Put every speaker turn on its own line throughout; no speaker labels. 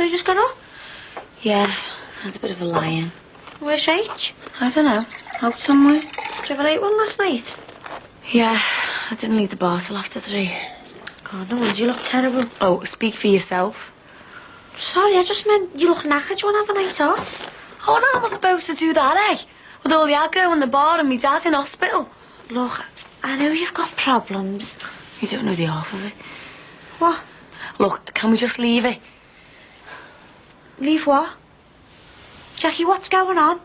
only just got up?
Yeah, that's a bit of a lie-in.
Where's Rach?
I don't know. Out somewhere.
Did you have a late one last night?
Yeah, I didn't leave the bar till after 3.
God, no wonder you look terrible.
Oh, speak for yourself.
Sorry, I just meant you look knackered. You want to have a night off?
Oh, no, I was supposed to do that, eh? With all the aggro in the bar and me dad in hospital.
Look, I know you've got problems.
You don't know the half of it.
What?
Look, can we just leave it?
Leave what? Jackie, what's going on?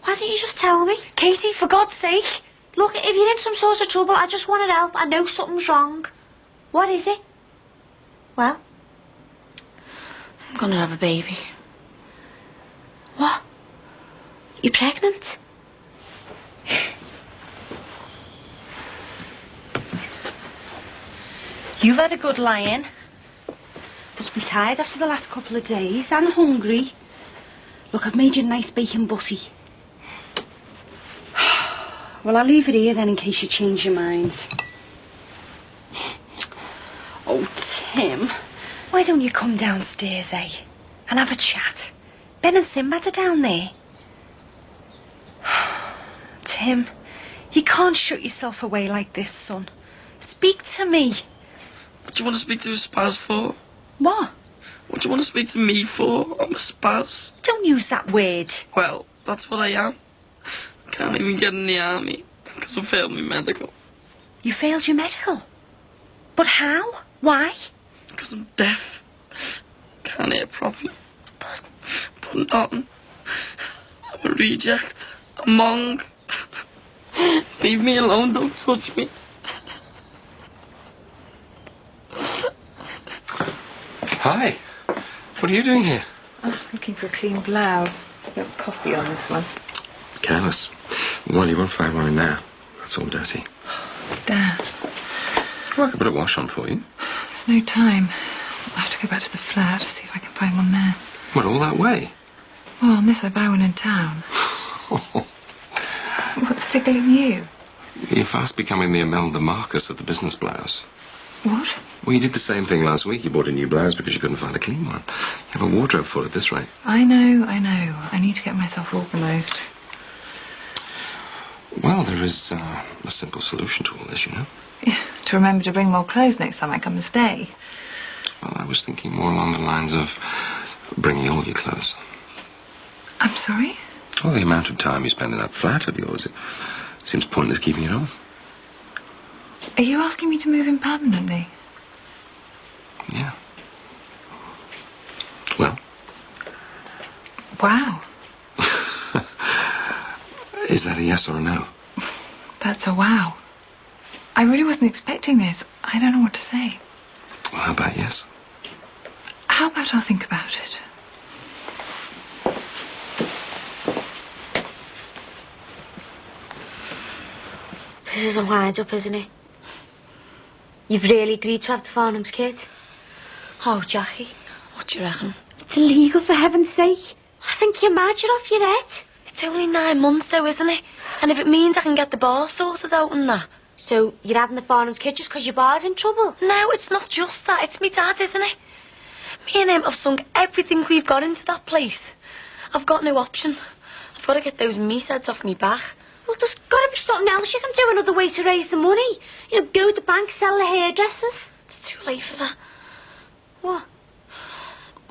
Why don't you just tell me?
Katie, for God's sake.
Look, if you're in some sort of trouble, I just want to help. I know something's wrong. What is it? Well?
I'm gonna have a baby.
What? You pregnant?
You've had a good lie-in.
Must be tired after the last couple of days and hungry. Look, I've made you a nice bacon butty. Well, I'll leave it here then in case you change your mind. Oh, Tim, why don't you come downstairs, eh? And have a chat. Ben and Sinbad are down there. Tim, you can't shut yourself away like this, son. Speak to me.
What do you want to speak to a spaz for?
What?
What do you want to speak to me for? I'm a spaz.
Don't use that word.
Well, that's what I am. Can't even get in the army because I failed my medical.
You failed your medical? But how? Why?
Because I'm deaf. Can't hear properly. But nothing. I'm a reject. A mong. Leave me alone, don't touch me.
Hi. What are you doing here?
Oh, looking for a clean blouse. There's a bit of coffee on this one.
Careless. Well, you won't find one in there. That's all dirty.
Dad.
Well, I could put a wash on for you.
There's no time. I'll have to go back to the flat to see if I can find one there.
What, all that way?
Well, unless I buy one in town. What's tickling you?
You're fast becoming the Imelda Marcus of the business blouse.
What?
Well, you did the same thing last week. You bought a new blouse because you couldn't find a clean one. You have a wardrobe full at this rate.
I know. I need to get myself organised.
Well, there is a simple solution to all this, you know.
Yeah, to remember to bring more clothes next time I come and stay.
Well, I was thinking more along the lines of bringing all your clothes.
I'm sorry?
Well, the amount of time you spend in that flat of yours, it seems pointless keeping it on.
Are you asking me to move in permanently?
Yeah. Well?
Wow.
Is that a yes or a no?
That's a wow. I really wasn't expecting this. I don't know what to say.
Well, how about yes?
How about I'll think about it?
This is a wind-up, isn't it? You've really agreed to have the Farnham's kid?
Oh, Jackie, what do you reckon?
It's illegal, for heaven's sake. I think you're mad. You're off your head.
It's only 9 months, though, isn't it? And if it means I can get the bar sorted out and that.
So you're having the Farnham's kid just because your bar's in trouble?
No, it's not just that. It's me dad, isn't it? Me and him have sunk everything we've got into that place. I've got no option. I've got to get those me-seds off me back.
Well, there's got to be something else you can do, another way to raise the money. You know, go to the bank, sell the hairdressers.
It's too late for that.
What?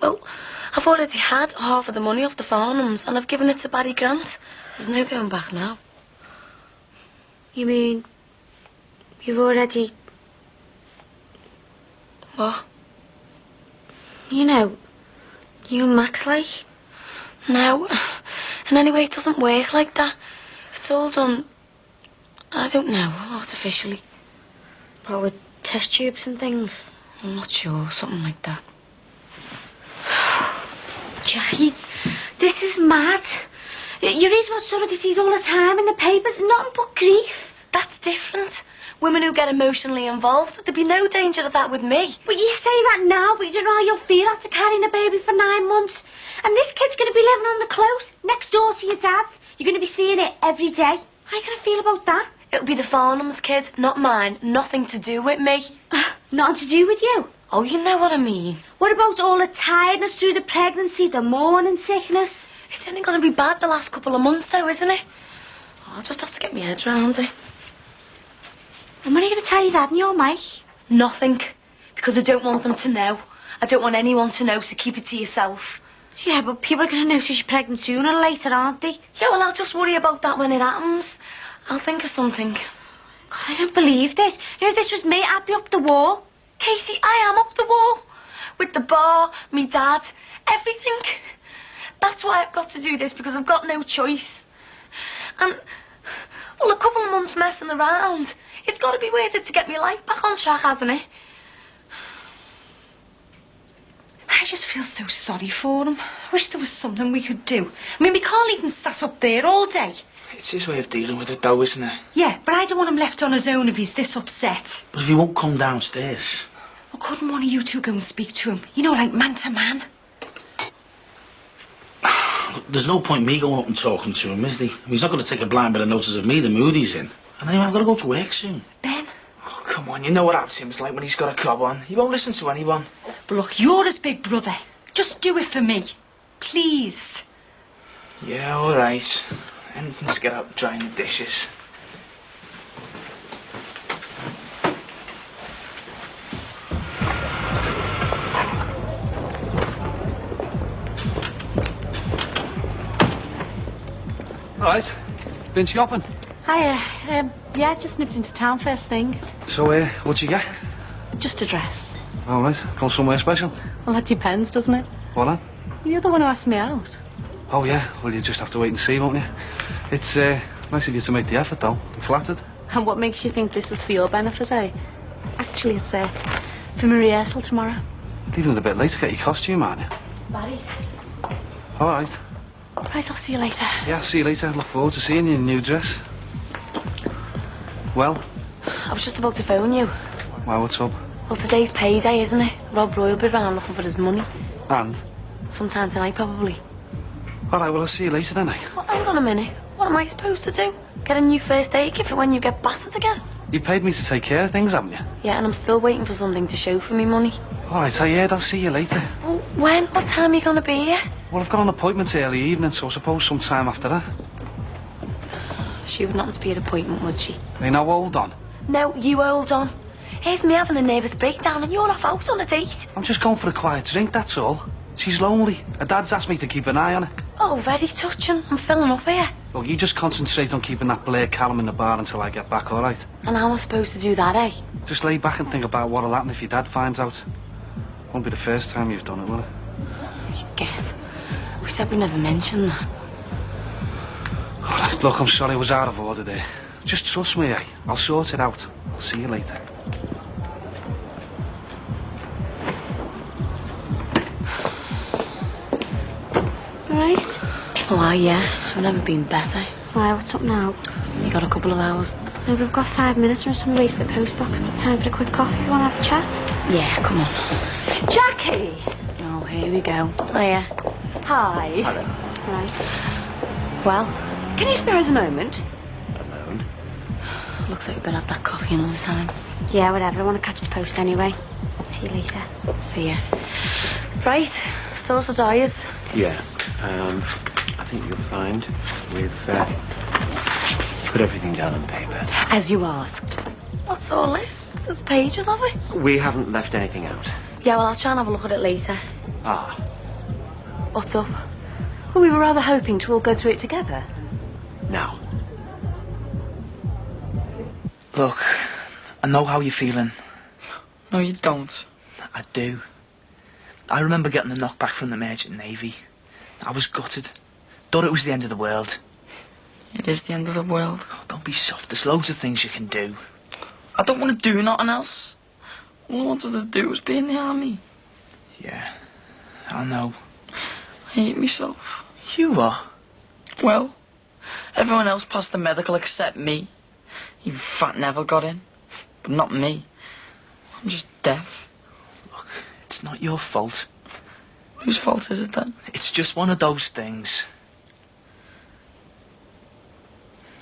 Well, I've already had half of the money off the Farnhams and I've given it to Barry Grant. There's no going back now.
You mean you've already...
What?
You know, you and Max, like?
No. And anyway, it doesn't work like that. It's all done... I don't know, artificially.
What, with test tubes and things?
I'm not sure, something like that.
Jackie, this is mad. You read about surrogacies all the time in the papers, nothing but grief.
That's different. Women who get emotionally involved, there'd be no danger of that with me.
But you say that now, but you don't know how you'll feel after carrying a baby for 9 months. And this kid's going to be living on the close, next door to your dad. You're going to be seeing it every day. How are you going to feel about that?
It'll be the Farnham's kid, not mine. Nothing to do with me.
Nothing to do with you?
Oh, you know what I mean.
What about all the tiredness through the pregnancy, the morning sickness?
It's only going to be bad the last couple of months, though, isn't it? I'll just have to get my head round it.
And when are you going to tell your dad and your Mike?
Nothing. Because I don't want them to know. I don't want anyone to know, so keep it to yourself.
Yeah, but people are going to notice you're pregnant sooner or later, aren't they?
Yeah, well, I'll just worry about that when it happens. I'll think of something.
God, I don't believe this. You know, if this was me, I'd be up the wall.
Casey, I am up the wall. With the bar, me dad, everything. That's why I've got to do this, because I've got no choice. And, well, a couple of months messing around, it's got to be worth it to get my life back on track, hasn't it?
I just feel so sorry for him. I wish there was something we could do. I mean, we can't leave him sat up there all day.
It's his way of dealing with it, though, isn't it?
Yeah, but I don't want him left on his own if he's this upset.
But if he won't come downstairs...
Well, couldn't one of you two go and speak to him? You know, like man to man.
There's no point me going up and talking to him, is there? I mean, he's not going to take a blind bit of notice of me, the mood he's in. And anyway, I've got to go to work soon.
Ben?
Oh, come on, you know what Absim's like when he's got a cob on. He won't listen to anyone.
But look, you're his big brother. Just do it for me. Please.
Yeah, all right. Anything to get out drying the dishes.
All right. Been shopping?
Hiya. Yeah, just nipped into town first thing.
So, what'd you get?
Just a dress.
All right. Going somewhere special?
Well, that depends, doesn't it?
What then?
You're the one who asked me out.
Oh, yeah. Well, you just have to wait and see, won't you? It's nice of you to make the effort, though. I'm flattered.
And what makes you think this is for your benefit, eh? Actually, it's for my rehearsal tomorrow.
Leaving it a bit late to get your costume, aren't you?
Barry.
All right.
Right, I'll see you later.
Yeah, see you later. Look forward to seeing you in your new dress. Well?
I was just about to phone you.
Well, what's up?
Well, today's payday, isn't it? Rob Roy will be round looking for his money.
And?
Sometime tonight, probably.
All right, well, I'll see you later then, eh?
Well, hang on a minute. What am I supposed to do? Get a new first aid kit for when you get battered again?
You paid me to take care of things, haven't you?
Yeah, and I'm still waiting for something to show for me money.
All right, I heard. I'll see you later.
Well, when? What time are you going to be here?
Well, I've got an appointment early evening, so I suppose sometime after that.
She would not be at appointment, would she?
Hey, now hold on.
No, you hold on. Here's me having a nervous breakdown and you're off out on a date.
I'm just going for a quiet drink, that's all. She's lonely. Her dad's asked me to keep an eye on her.
Oh, very touching. I'm filling up here.
Look, you just concentrate on keeping that Blair Callum in the bar until I get back, all right?
And how am I supposed to do that, eh?
Just lay back and think about what'll happen if your dad finds out. Won't be the first time you've done it, will it?
You guess. We said we never mentioned that.
All right, look, I'm sorry I was out of order there. Just trust me, eh? I'll sort it out. I'll see you later.
Right?
Why, yeah. I've never been better.
Why, what's up now?
You got a couple of hours?
No, we've got 5 minutes. We're just on the way to the post box. Got time for a quick coffee. You want to have a chat?
Yeah, come on.
Jackie!
Oh, here we go.
Hiya. Hi.
Hello.
Right.
Well,
Can you spare us a moment?
Alone?
looks like we better have that coffee another time.
Yeah, whatever. I want to catch the post anyway. See you later.
See ya. Right, sorted are yous?
Yeah. I think you'll find we've put everything down on paper.
As you asked.
What's all this? There's pages of it.
We haven't left anything out.
Yeah, well, I'll try and have a look at it later.
Ah.
What's up?
Well, we were rather hoping to all go through it together.
Now.
Look, I know how you're feeling.
No, you don't.
I do. I remember getting the knockback from the Merchant Navy. I was gutted. Thought it was the end of the world.
It is the end of the world.
Oh, don't be soft. There's loads of things you can do.
I don't want to do nothing else. All I wanted to do was be in the army.
Yeah, I know.
I hate myself.
You are?
Well, everyone else passed the medical except me. Even Fat Neville got in. But not me. I'm just deaf.
Look, it's not your fault.
Whose fault is it then?
It's just one of those things.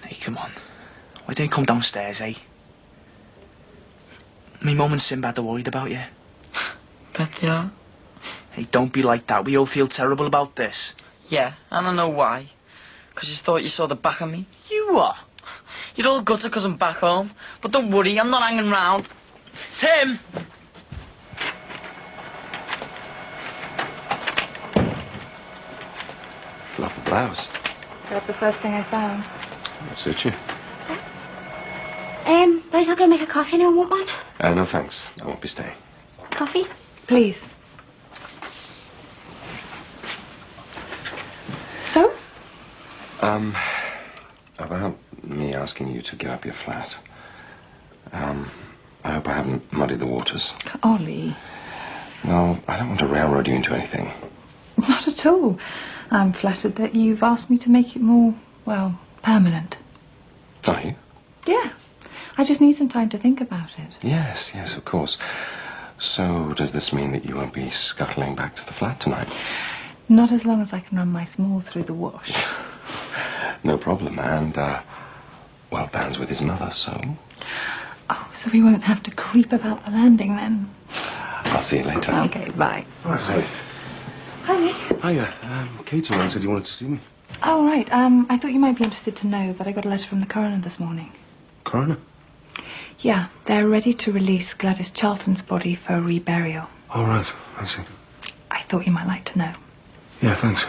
Hey, come on. Why don't you come downstairs, eh? Me mum and Sinbad are worried about you.
Bet they are.
Hey, don't be like that. We all feel terrible about this.
Yeah, and I know why. 'Cause you thought you saw the back of me.
You what?
You're all gutted 'cause I'm back home. But don't worry, I'm not hanging round.
Tim!
Love the blouse.
Got the first thing I found.
That suits you.
Thanks. Right, I'll go make a coffee. Anyone want one?
No, thanks. I won't be staying.
Coffee?
Please. So?
About me asking you to give up your flat. I hope I haven't muddied the waters.
Ollie.
Well, I don't want to railroad you into anything.
Not at all. I'm flattered that you've asked me to make it more, well, permanent.
Are you?
Yeah. I just need some time to think about it.
Yes, of course. So, does this mean that you won't be scuttling back to the flat tonight?
Not as long as I can run my small through the wash.
No problem. And, well, Dan's with his mother, so...
Oh, so we won't have to creep about the landing then?
I'll see you later.
Okay, bye.
Right, sorry.
Hi, Nick.
Hiya. Kate around said you wanted to see me.
Oh, right. I thought you might be interested to know that I got a letter from the coroner this morning.
Coroner?
Yeah, they're ready to release Gladys Charlton's body for reburial.
All right, I see.
I thought you might like to know.
Yeah, thanks.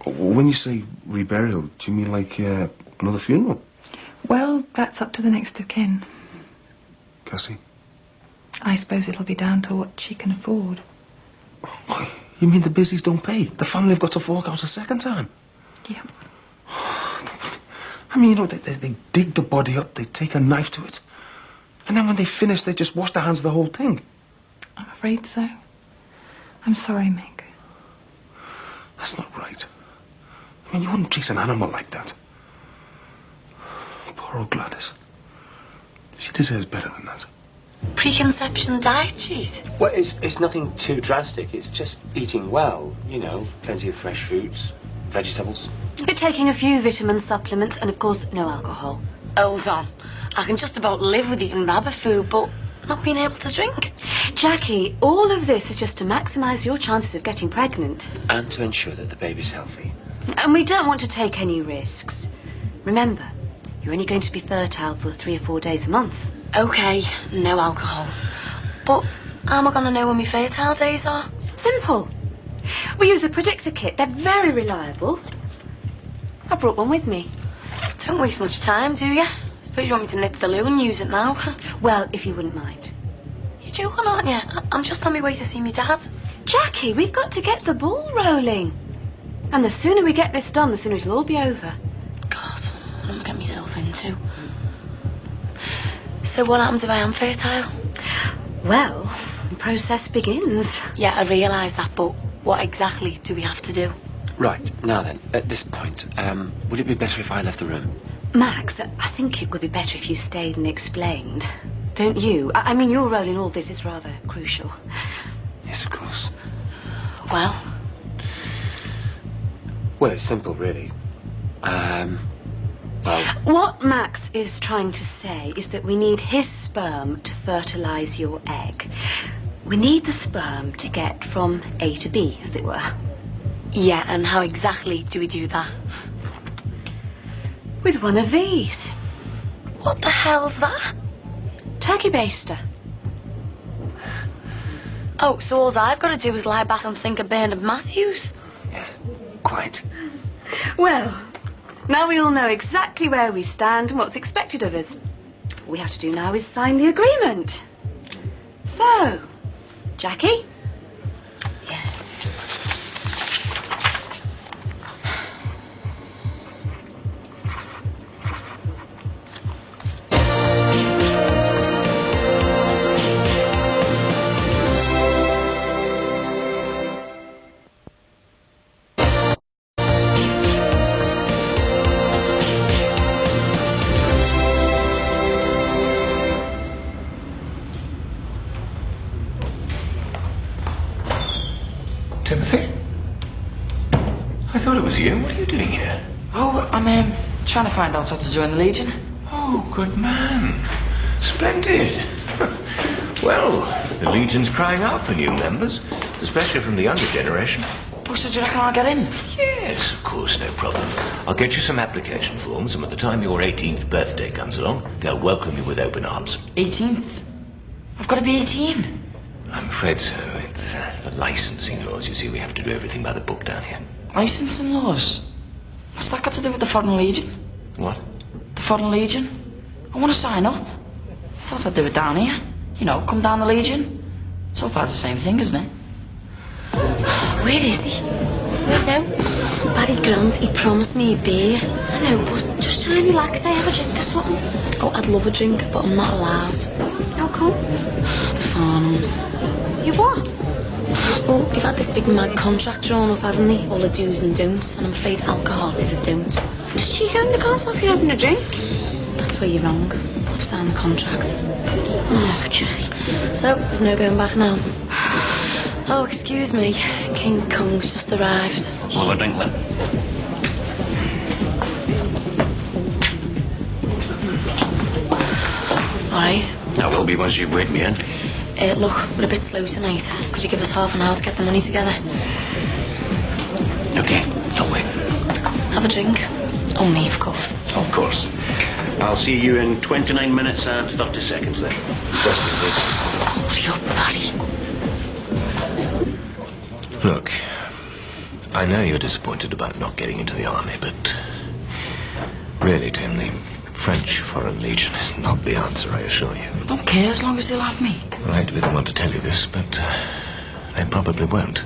When you say reburial, do you mean like another funeral?
Well, that's up to the next of kin.
Cassie?
I suppose it'll be down to what she can afford.
You mean the busies don't pay? The family have got to fork out a second time?
Yeah.
I mean, you know, they dig the body up, they take a knife to it. And then when they finish, they just wash their hands of the whole thing.
I'm afraid so. I'm sorry, Mick.
That's not right. I mean, you wouldn't treat an animal like that. Poor old Gladys. She deserves better than that.
Preconception diet, jeez.
Well, it's nothing too drastic. It's just eating well, you know, plenty of fresh fruits, vegetables.
You're taking a few vitamin supplements and, of course, no alcohol.
Hold on. I can just about live with eating rabbit food, but not being able to drink.
Jackie, all of this is just to maximise your chances of getting pregnant.
And to ensure that the baby's healthy.
And we don't want to take any risks. Remember, you're only going to be fertile for 3 or 4 days a month.
Okay, no alcohol. But how am I going to know when my fertile days are?
Simple. We use a predictor kit. They're very reliable. I brought one with me.
Don't waste much time, do you? Suppose you want me to nip the loo and use it now?
Well, if you wouldn't mind.
You're joking, aren't you? I'm just on my way to see my dad.
Jackie, we've got to get the ball rolling. And the sooner we get this done, the sooner it'll all be over.
God, what am I getting myself into? So what happens if I am fertile?
Well, the process begins.
Yeah, I realise that, but what exactly do we have to do?
Right, now then, at this point, would it be better if I left the room?
Max, I think it would be better if you stayed and explained. Don't you? I mean, your role in all this is rather crucial.
Yes, of course.
Well,
it's simple, really. Well...
What Max is trying to say is that we need his sperm to fertilise your egg. We need the sperm to get from A to B, as it were.
yeah, and how exactly do we do that?
With one of these.
What the hell's that?
Turkey baster.
Oh, so all I've got to do is lie back and think of Bernard Matthews?
Yeah, quite.
Well, now we all know exactly where we stand and what's expected of us. All we have to do now is sign the agreement. So, Jackie?
Yeah.
Timothy? I thought it was you. What are you doing here?
Oh, I'm trying to find out how to join the Legion.
Oh, good man. Splendid. Well, the Legion's crying out for new members, especially from the younger generation.
Oh, so do you reckon I'll get in?
Yes, of course, no problem. I'll get you some application forms, and by the time your 18th birthday comes along, they'll welcome you with open arms.
18th? I've got to be 18.
I'm afraid so. It's the licensing laws. You see, we have to do everything by the book down here.
Licensing laws? What's that got to do with the Foreign Legion?
What?
The Foreign Legion? I want to sign up. I thought I'd do it down here. You know, come down the Legion. It's all part of the same thing, isn't it?
Where is he? Where's out? Barry Grant, he promised me a beer. I know, but just try and relax, have a drink or something. Oh, I'd love a drink, but I'm not allowed. How come? The Farnhams. You what? Well, they've had this big mad contract drawn up, haven't they? All the do's and don'ts, and I'm afraid alcohol is a don't. Does she go? They can't stop you having a drink. That's where you're wrong. I've signed the contract. Oh, okay. So, there's no going back now. Oh, excuse me. King Kong's just arrived.
We'll have a drink then.
All right.
I will be once you've weighed me in.
Look, we're a bit slow tonight. Could you give us half an hour to get the money together?
Okay, I'll wait.
Have a drink. On me, of course.
Of course. I'll see you in 29 minutes and 30 seconds then. Question, please.
Hurry up, Barry.
Look, I know you're disappointed about not getting into the army, but really, Tim, the French Foreign Legion is not the answer, I assure you.
I don't care as long as they'll have me.
I hate to be the one to tell you this, but they probably won't.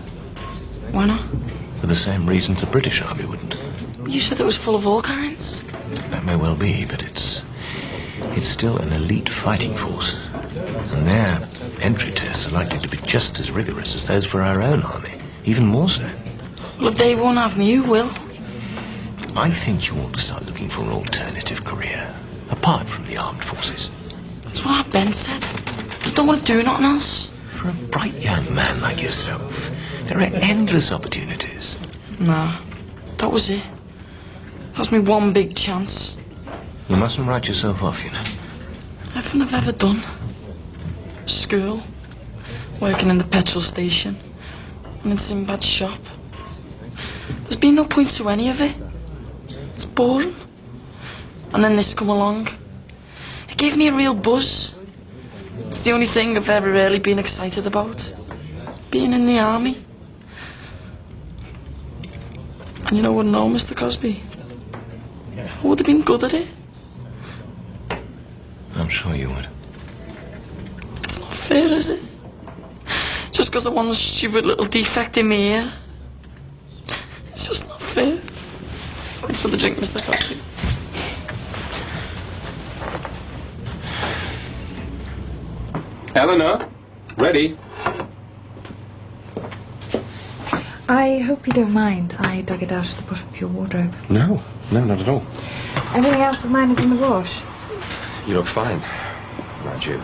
Why not?
For the same reasons the British Army wouldn't.
You said it was full of all kinds.
That may well be, but it's still an elite fighting force. And their entry tests are likely to be just as rigorous as those for our own army. Even more so.
Well, if they won't have me, who will?
I think you ought to start looking for an alternative career, apart from the armed forces.
That's what our Ben said. I don't want to do nothing else.
For a bright young man like yourself, there are endless opportunities.
Nah, that was it. That was me one big chance.
You mustn't write yourself off, you know.
Everything I've ever done. School, working in the petrol station, and in Sinbad's shop. There's been no point to any of it. It's boring. And then this come along. It gave me a real buzz. It's the only thing I've ever really been excited about. Being in the army. And you know what, no, Mr. Cosby? I would have been good at it.
I'm sure you would.
It's not fair, is it? Just because I want a stupid little defect in my ear. It's just not fair. Thanks for the drink, Mr. Cosby.
Eleanor, ready?
I hope you don't mind. I dug it out of the bottom of your wardrobe.
No, not at all.
Everything else of mine is in the wash.
You look fine. Not you.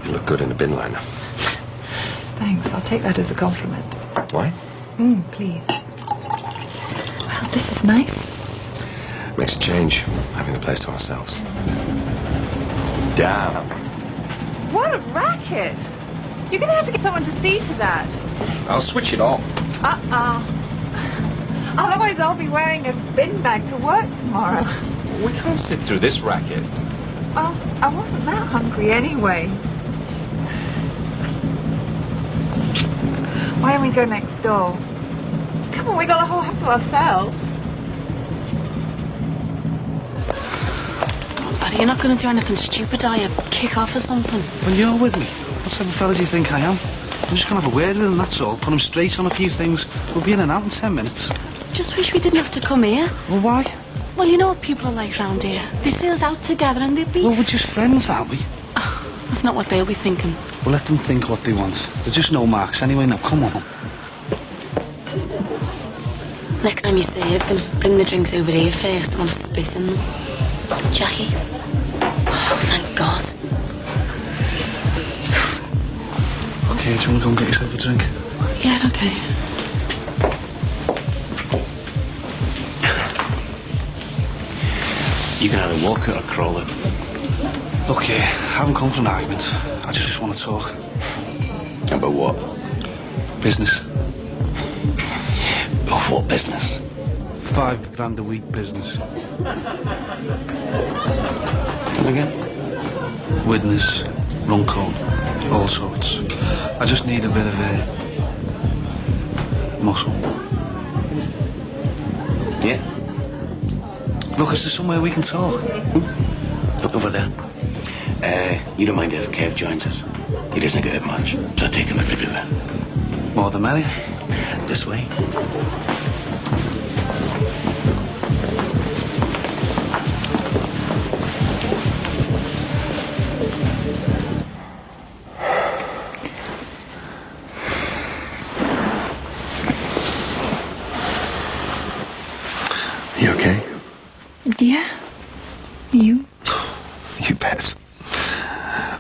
You look good in a bin liner.
Thanks. I'll take that as a compliment.
Why?
Please. Well, this is nice.
Makes a change, having the place to ourselves.
Damn.
What a racket! You're going to have to get someone to see to that.
I'll switch it off.
Otherwise, I'll be wearing a bin bag to work tomorrow.
We can't sit through this racket.
Oh, I wasn't that hungry anyway. Why don't we go next door? Come on, we got the whole house to ourselves.
Oh, Barry, you're not going to do anything stupid, are you? Kick off or something?
Well, you're with me. What type of fella do you think I am? I'm just going to have a word with him, that's all. Put him straight on a few things. We'll be in and out in 10 minutes.
Just wish we didn't have to come here.
Well, why?
Well, you know what people are like round here. They see us out together and they'd be...
Well, we're just friends, aren't we?
Oh, that's not what they'll be thinking.
We'll let them think what they want. They're just no marks anyway. Now, come on.
Next time you serve them, bring the drinks over here first. I want to spit in them. Jackie. Oh, thank God.
Okay, do you want to go and get yourself a drink?
Yeah, okay.
You can either walk it or crawl it.
Look here, I haven't come for an argument. I just want to talk.
About what?
Business.
Of what business?
£5 a week business.
Come again?
Witness, run code, all sorts. I just need a bit of muscle.
Yeah?
Look, is there somewhere we can talk?
Look over there. You don't mind if Kev joins us? He doesn't get it much, so I take him everywhere.
More the merrier.
This way.
You okay?
Yeah. You?
You bet.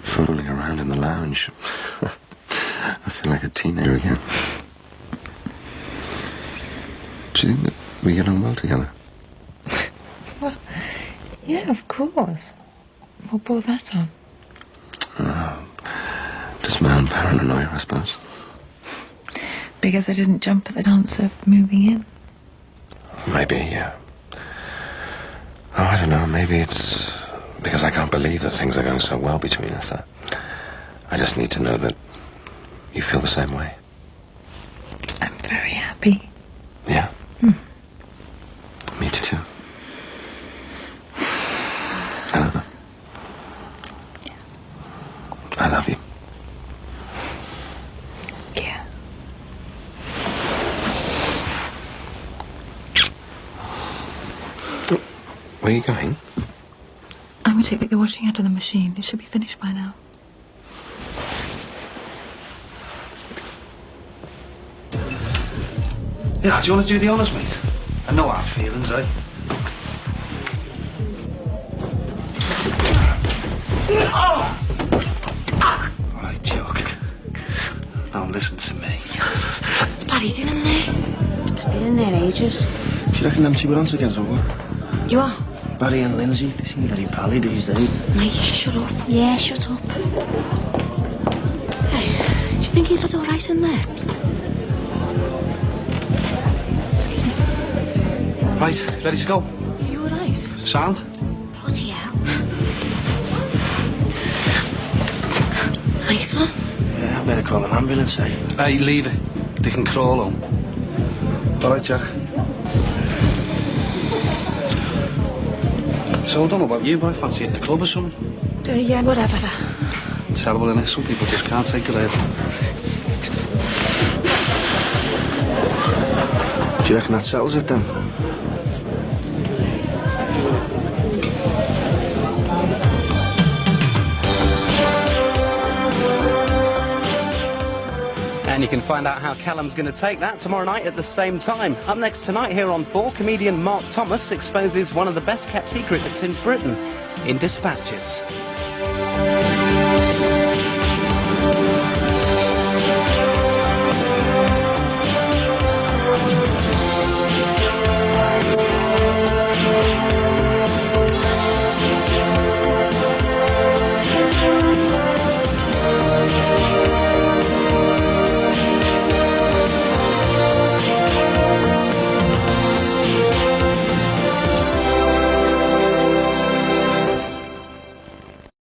Fooling around in the lounge. I feel like a teenager again. Do you think that we get on well together?
Well, yeah, of course. What brought that on?
Just my own paranoia, I suppose.
Because I didn't jump at the chance of moving in.
Maybe, yeah. Oh, I don't know. Maybe it's because I can't believe that things are going so well between us. I just need to know that you feel the same way.
I'm very happy.
Yeah? Me too. I don't know. I love you.
Yeah.
Where are you going?
I'm going to take the washing out of the machine. It should be finished by now.
Yeah, do you want to do the honours, mate? I know hard feelings, eh? All right, Jock. Now listen to me.
It's Barry's in there.
It's been in there ages.
Do you reckon them two were on together or what?
You are?
Barry and Lindsay, they seem very pally these days.
Mate, shut up.
Yeah, shut up.
Hey, do you think he's all right in there? Excuse me.
Right, ready to go?
Are you all right?
Sound?
Bloody hell.
Nice one.
Yeah, I better call an ambulance, eh?
Hey, leave it. They can crawl home. All right, Jack. So I don't know about you, but I fancy hitting the club or something.
Yeah, whatever.
Terrible, innit? Some people just can't take the lead.
Do you reckon that settles it then?
And you can find out how Callum's going to take that tomorrow night at the same time. Up next tonight here on 4, comedian Mark Thomas exposes one of the best kept secrets in Britain in Dispatches.